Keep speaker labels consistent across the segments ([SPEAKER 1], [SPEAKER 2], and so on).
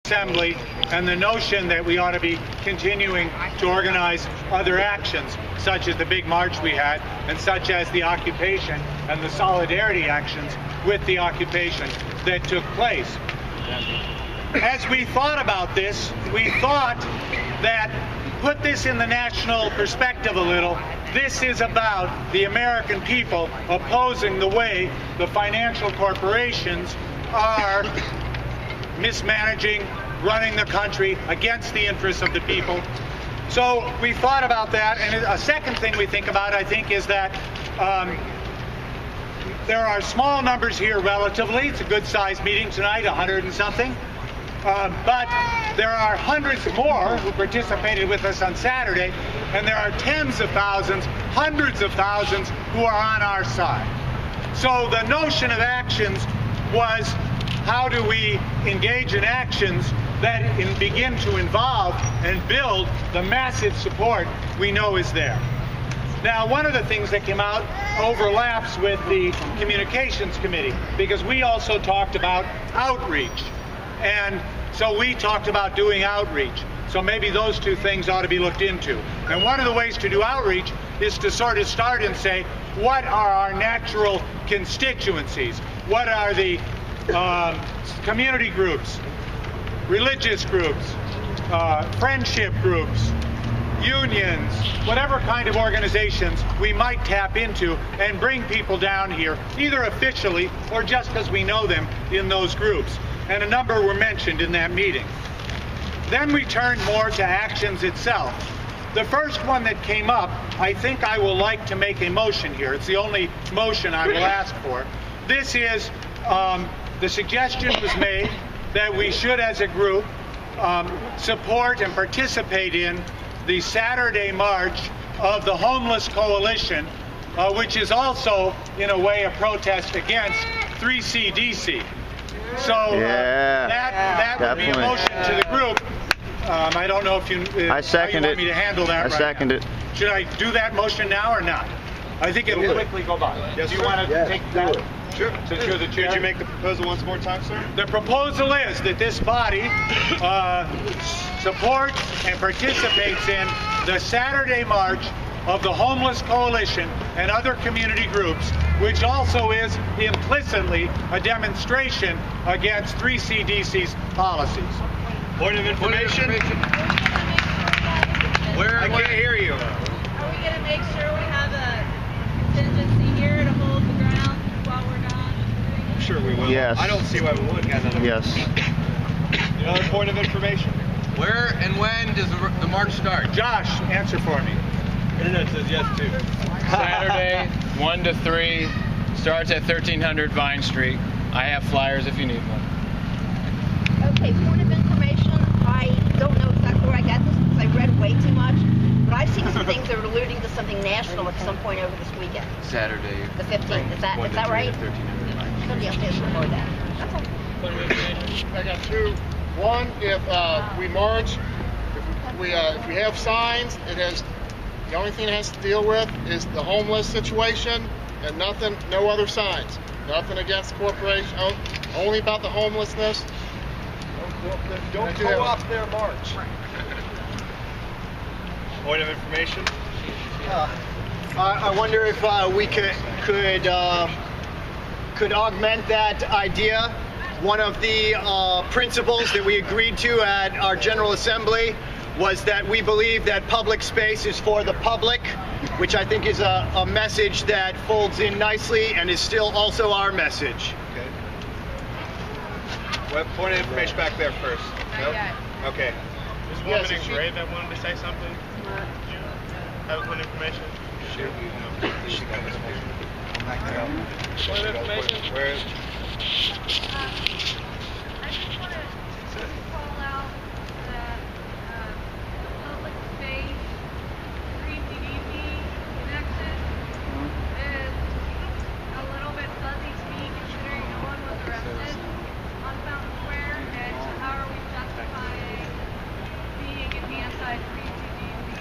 [SPEAKER 1] Assembly and the notion that we ought to be continuing to organize other actions, such as the big march we had, and such as the occupation and the solidarity actions with the occupation that took place. As we thought about this, we thought that, put this in the national perspective a little, this is about the American people opposing the way the financial corporations are mismanaging, running the country against the interests of the people. So we thought about that, and a second thing we think about, I think, is that there are small numbers here relatively. It's a good-sized meeting tonight, 100 and something. But there are hundreds more who participated with us on Saturday, and there are tens of thousands, hundreds of thousands who are on our side. So the notion of actions was, how do we engage in actions that begin to involve and build the massive support we know is there? Now, one of the things that came out overlaps with the Communications Committee, because we also talked about outreach. And so we talked about doing outreach. So maybe those two things ought to be looked into. And one of the ways to do outreach is to sort of start and say, what are our natural constituencies? What are the community groups, religious groups, friendship groups, unions, whatever kind of organizations we might tap into and bring people down here, either officially or just because we know them in those groups. And a number were mentioned in that meeting. Then we turned more to actions itself. The first one that came up, I think I will like to make a motion here. It's the only motion I will ask for. This is, the suggestion was made that we should, as a group, support and participate in the Saturday march of the Homeless Coalition, which is also, in a way, a protest against 3CDC. So that would be a motion to the group. I don't know if you,
[SPEAKER 2] I second
[SPEAKER 1] how you want me to handle that.
[SPEAKER 2] I second it.
[SPEAKER 1] Should I do that motion now or not? I think it'll quickly go by.
[SPEAKER 3] Yes,
[SPEAKER 1] do you want to take that?
[SPEAKER 3] Sure.
[SPEAKER 1] Since you're the chair.
[SPEAKER 3] Could you make the proposal once more time, sir?
[SPEAKER 1] The proposal is that this body supports and participates in the Saturday march of the Homeless Coalition and other community groups, which also is implicitly a demonstration against 3CDC's policies.
[SPEAKER 3] Point of information. Where? I can't hear you.
[SPEAKER 4] Are we going to make sure we have a contingency here to hold the ground while we're gone?
[SPEAKER 3] Sure we will.
[SPEAKER 2] Yes.
[SPEAKER 3] I don't see why we wouldn't.
[SPEAKER 2] Yes.
[SPEAKER 3] Another point of information.
[SPEAKER 5] Where and when does the march start?
[SPEAKER 1] Josh, answer for me.
[SPEAKER 3] Internet says yes too.
[SPEAKER 6] Saturday, 1 to 3, starts at 1300 Vine Street. I have flyers if you need one.
[SPEAKER 7] Okay, point of information. I don't know exactly where I got this because I read way too much, but I've seen some things that are alluding to something national at some point over this weekend.
[SPEAKER 5] Saturday.
[SPEAKER 7] The 15th. Is that right? Somebody else has to know that. That's all.
[SPEAKER 8] I got two. One, if we march, if we have signs, the only thing it has to deal with is the homeless situation and nothing, no other signs. Nothing against the corporation, only about the homelessness.
[SPEAKER 3] Don't co-opt their march. Point of information.
[SPEAKER 9] I wonder if we could augment that idea. One of the principles that we agreed to at our General Assembly was that we believe that public space is for the public, which I think is a message that folds in nicely and is still also our message.
[SPEAKER 3] Okay. What point of information back there first?
[SPEAKER 4] Not yet.
[SPEAKER 3] Okay.
[SPEAKER 8] There's one woman in gray that wanted to say something. Have point of information?
[SPEAKER 3] Sure.
[SPEAKER 8] Point of information?
[SPEAKER 3] Where is?
[SPEAKER 4] I just want to call out that public space 3CDC connection is a little bit fuzzy to me, considering no one was arrested on Fountain Square, and how are we justifying being an anti-3CDC?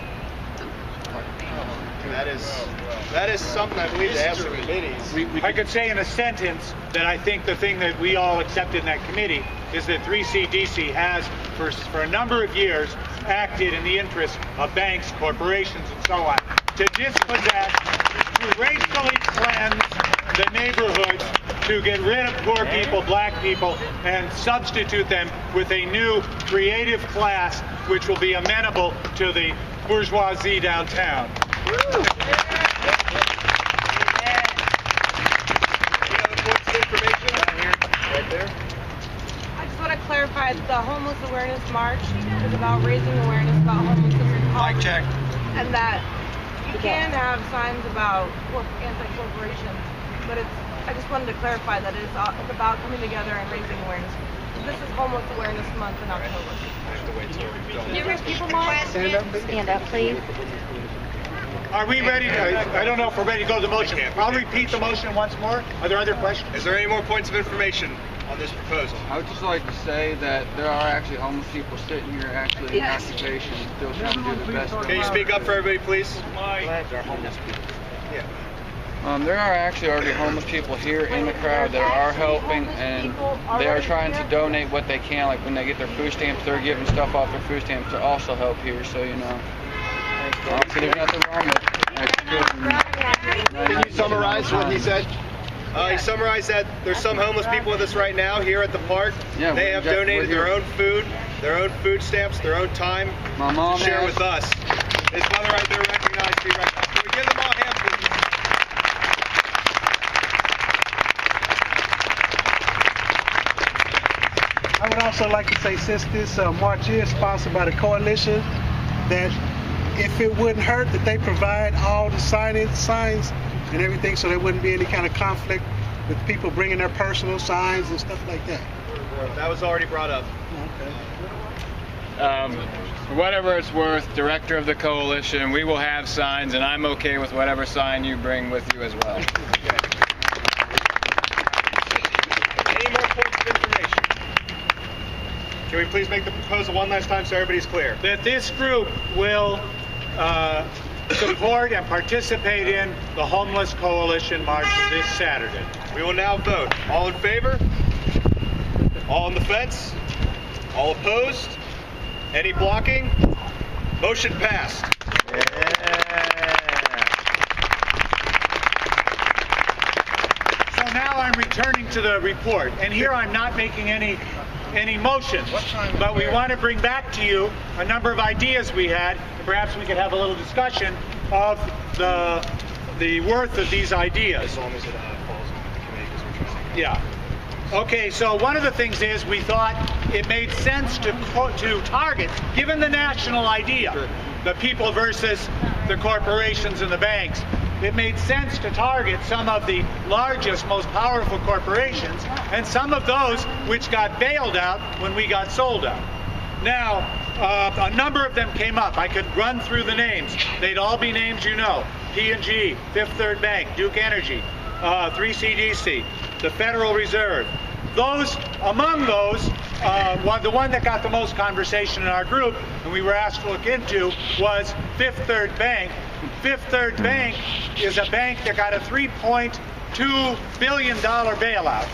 [SPEAKER 3] That is something I believe they have some committees.
[SPEAKER 1] I could say in a sentence that I think the thing that we all accepted in that committee is that 3CDC has, for a number of years, acted in the interest of banks, corporations, and so on, to dispossess, to racially cleanse the neighborhoods, to get rid of poor people, black people, and substitute them with a new creative class which will be amenable to the bourgeoisie downtown.
[SPEAKER 3] Right there.
[SPEAKER 2] I just want to clarify that the Homeless Awareness March is about raising awareness about homelessness and poverty.
[SPEAKER 3] Mic check.
[SPEAKER 2] And that you can have signs about anti-corporations, but I just wanted to clarify that it's about coming together and raising awareness. This is Homeless Awareness Month in October.
[SPEAKER 7] Stand up, please.
[SPEAKER 1] Are we ready? I don't know if we're ready to go to the motion. I'll repeat the motion once more. Are there other questions?
[SPEAKER 3] Is there any more points of information on this proposal?
[SPEAKER 5] I would just like to say that there are actually homeless people sitting here actually in occupation, still trying to do the best.
[SPEAKER 3] Can you speak up for everybody, please?
[SPEAKER 5] They're homeless people.
[SPEAKER 3] Yeah.
[SPEAKER 5] There are actually already homeless people here in the crowd that are helping, and they are trying to donate what they can. Like when they get their food stamps, they're giving stuff off their food stamps to also help here. So there's nothing wrong with it.
[SPEAKER 9] Can you summarize what he said?
[SPEAKER 3] He summarized that there's some homeless people with us right now here at the park.
[SPEAKER 5] Yeah,
[SPEAKER 3] they have donated their own food stamps, their own time
[SPEAKER 5] My mom
[SPEAKER 3] to share
[SPEAKER 5] asked-
[SPEAKER 3] with us. His mother right there recognized you right now. Can we give them all hands, please?
[SPEAKER 10] I would also like to say, since this march is sponsored by the coalition, that if it wouldn't hurt that they provide all the signs and everything, so there wouldn't be any kind of conflict with people bringing their personal signs and stuff like that.
[SPEAKER 3] That was already brought up.
[SPEAKER 6] For whatever it's worth, director of the coalition, we will have signs, and I'm okay with whatever sign you bring with you as well.
[SPEAKER 3] Any more points of information? Can we please make the proposal one last time so everybody's clear?
[SPEAKER 1] That this group will support and participate in the Homeless Coalition March this Saturday.
[SPEAKER 3] We will now vote. All in favor? All on the fence? All opposed? Any blocking? Motion passed.
[SPEAKER 1] So now I'm returning to the report, and here I'm not making any motions, but we want to bring back to you a number of ideas we had, and perhaps we could have a little discussion of the worth of these ideas.
[SPEAKER 3] As long as it falls with the committee, because we're trying to...
[SPEAKER 1] Yeah. Okay, so one of the things is we thought it made sense to target, given the national idea, the people versus the corporations and the banks, it made sense to target some of the largest, most powerful corporations and some of those which got bailed out when we got sold out. Now, a number of them came up. I could run through the names. They'd all be names you know. P&G, Fifth Third Bank, Duke Energy, 3CDC, the Federal Reserve. Among those, the one that got the most conversation in our group, and we were asked to look into, was Fifth Third Bank. Fifth Third Bank is a bank that got a $3.2 billion bailout.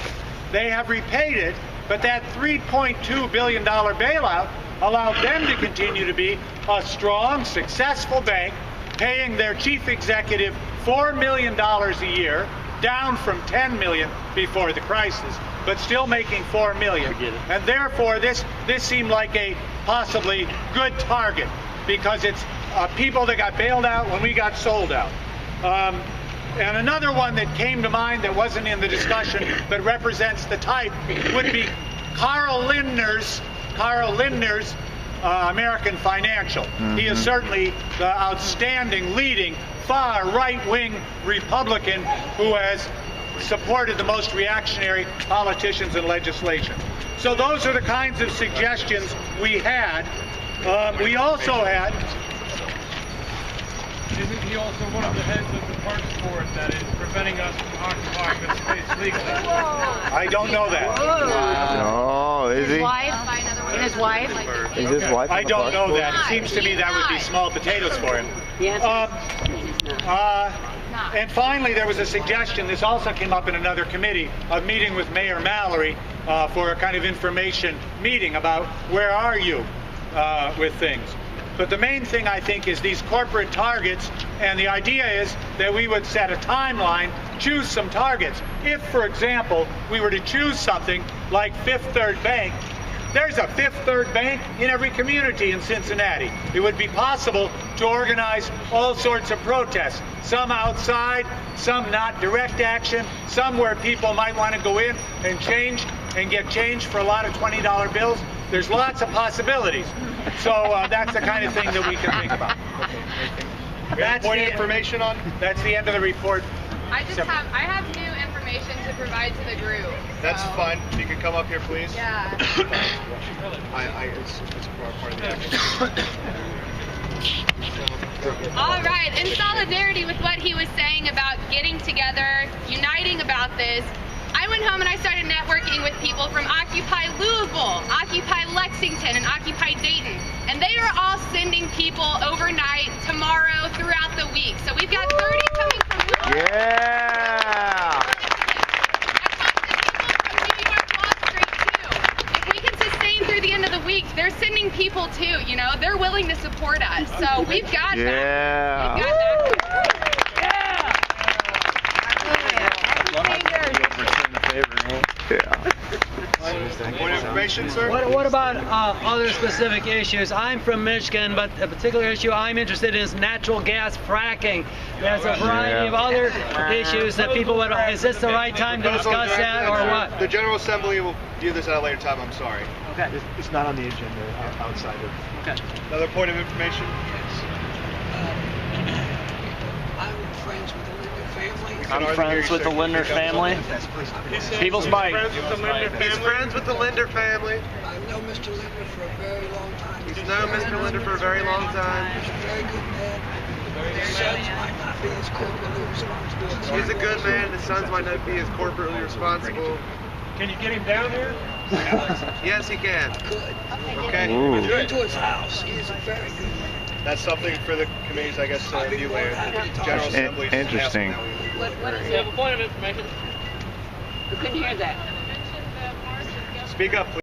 [SPEAKER 1] They have repaid it, but that $3.2 billion bailout allowed them to continue to be a strong, successful bank, paying their chief executive $4 million a year, down from $10 million before the crisis, but still making $4 million. And therefore, this seemed like a possibly good target because it's people that got bailed out when we got sold out. And another one that came to mind that wasn't in the discussion but represents the type would be Carl Lindner's American Financial. He is certainly the outstanding, leading, far right-wing Republican who has supported the most reactionary politicians and legislation. So those are the kinds of suggestions we had. We also had...
[SPEAKER 11] Isn't he also one of the heads of the Parks Board that is preventing us from occupying this space legally?
[SPEAKER 1] I don't know that.
[SPEAKER 12] Oh, is he?
[SPEAKER 7] His wife?
[SPEAKER 12] Is his wife?
[SPEAKER 1] I don't know that. It seems to me that would be small potatoes for him. And finally, there was a suggestion, this also came up in another committee, of meeting with Mayor Mallory for a kind of information meeting about where are you with things. But the main thing, I think, is these corporate targets, and the idea is that we would set a timeline, choose some targets. If, for example, we were to choose something like Fifth Third Bank, there's a Fifth Third Bank in every community in Cincinnati. It would be possible to organize all sorts of protests, some outside, some not direct action, some where people might want to go in and change and get change for a lot of $20 bills. There's lots of possibilities. So that's the kind of thing that we can think about.
[SPEAKER 3] That's point of information on?
[SPEAKER 1] That's the end of the report.
[SPEAKER 13] I have new information to provide to the group.
[SPEAKER 3] That's fine. You can come up here, please.
[SPEAKER 13] Yeah.
[SPEAKER 3] It's part of the action.
[SPEAKER 13] All right. In solidarity with what he was saying about getting together, uniting about this, I went home and I started networking with people from Occupy Louisville, Occupy Lexington, and Occupy Dayton. And they are all sending people overnight, tomorrow, throughout the week. So we've got 30 coming from Louisville.
[SPEAKER 12] Yeah!
[SPEAKER 13] If we can sustain through the end of the week, they're sending people too, you know, they're willing to support us. So we've got that. We've got that.
[SPEAKER 3] Point of information, sir?
[SPEAKER 14] What about other specific issues? I'm from Michigan, but a particular issue I'm interested in is natural gas fracking. There's a variety of other issues that people would. Is this the right time to discuss that, or what?
[SPEAKER 3] The General Assembly will view this at a later time. I'm sorry.
[SPEAKER 14] Okay.
[SPEAKER 15] It's not on the agenda outside of.
[SPEAKER 14] Okay.
[SPEAKER 3] Another point of information?
[SPEAKER 16] I'm friends with the Linder family. People's Bike.
[SPEAKER 17] He's friends with the Linder family. I've known Mr. Linder for a very long time. He's known Mr. Linder for a very long time. He's a very good man. His sons might not be as corporately responsible. He's a good man. His sons might not be as corporately responsible.
[SPEAKER 11] Can you get him down here?
[SPEAKER 17] Yes, he can. Good.
[SPEAKER 3] Okay.
[SPEAKER 17] I've been to his house. He is a very good man.
[SPEAKER 3] That's something for the committees, I guess, to view later. The General Assembly.
[SPEAKER 12] Interesting.
[SPEAKER 16] What is it? You have a point of information? We couldn't hear that.
[SPEAKER 3] Speak up, please.